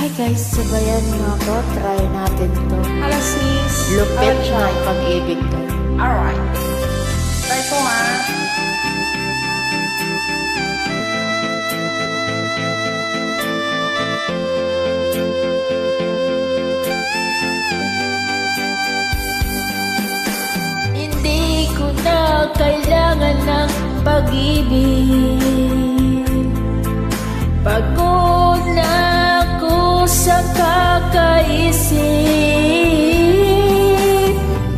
Hi guys, sabayan mo ako. Try natin to. Hello sis. Lupit I'll try. ng pag-ibig to. Alright. Try ko ha. Hindi ko na kailangan ng pag-ibig. Pagod na ako sa kakaisip.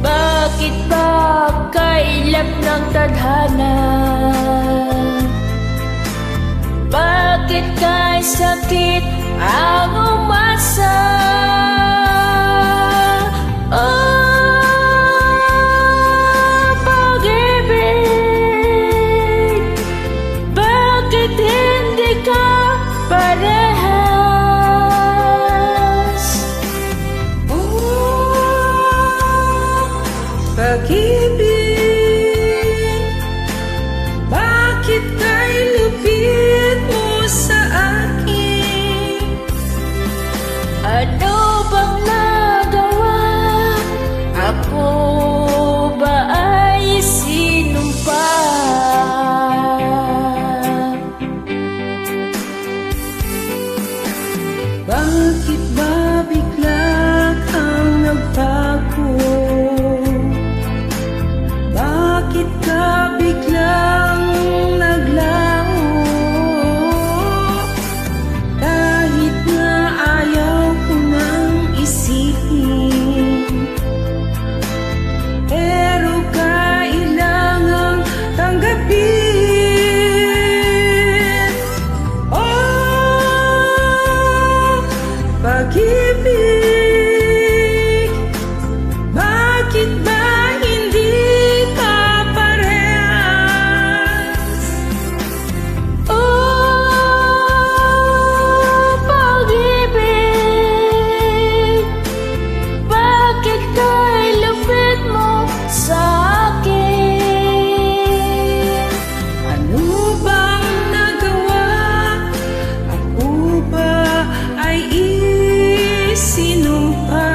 Bakit ba kailap ng tadhana? Bakit kay sakit ang umasa? Pag-ibig, bakit hindi ka parehas? Pag-ibig, bakit kay lupit mo sa akin? Ano bang nagawa? Ako ba ay sinumpa? Bakit ba bigla kang nagbago? Bakit ka biglang naglaho? Kahit na ayaw ko nang isipin, pero kailangang tanggapin. Oh, pag-ibig, bakit ba hindi ka parehas? Oh, pag-ibig, bakit kay lupit mo sa akin? Ano bang nagawa? Ako ba ay isinumpa?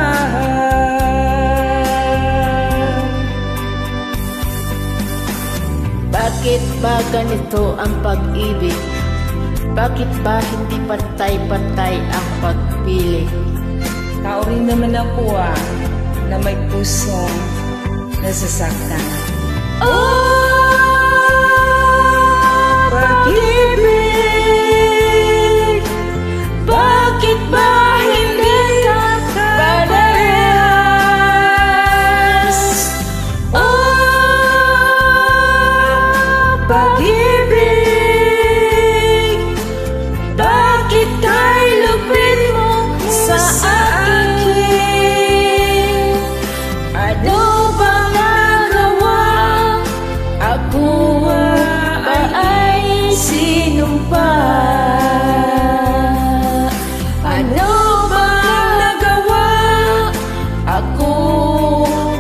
Bakit ba ganito ang pag-ibig? Bakit ba hindi pantay-pantay ang pagpili? Tao rin naman ako na may pusong nasasaktan. Oh, pag-ibig, bakit ba hindi ka parehas? Oh, pag-ibig, bakit kay lupit mo sa akin? Ano bang nagawa? Ako ba ay sinumpa? Ano bang nagawa? Ako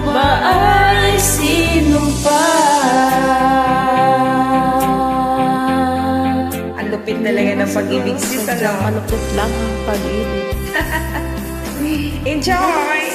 ba ay sinumpa? Ang lupit talaga ng pag-ibig sis, Sadyang ano? malupit lang ang pag-ibig. Enjoy!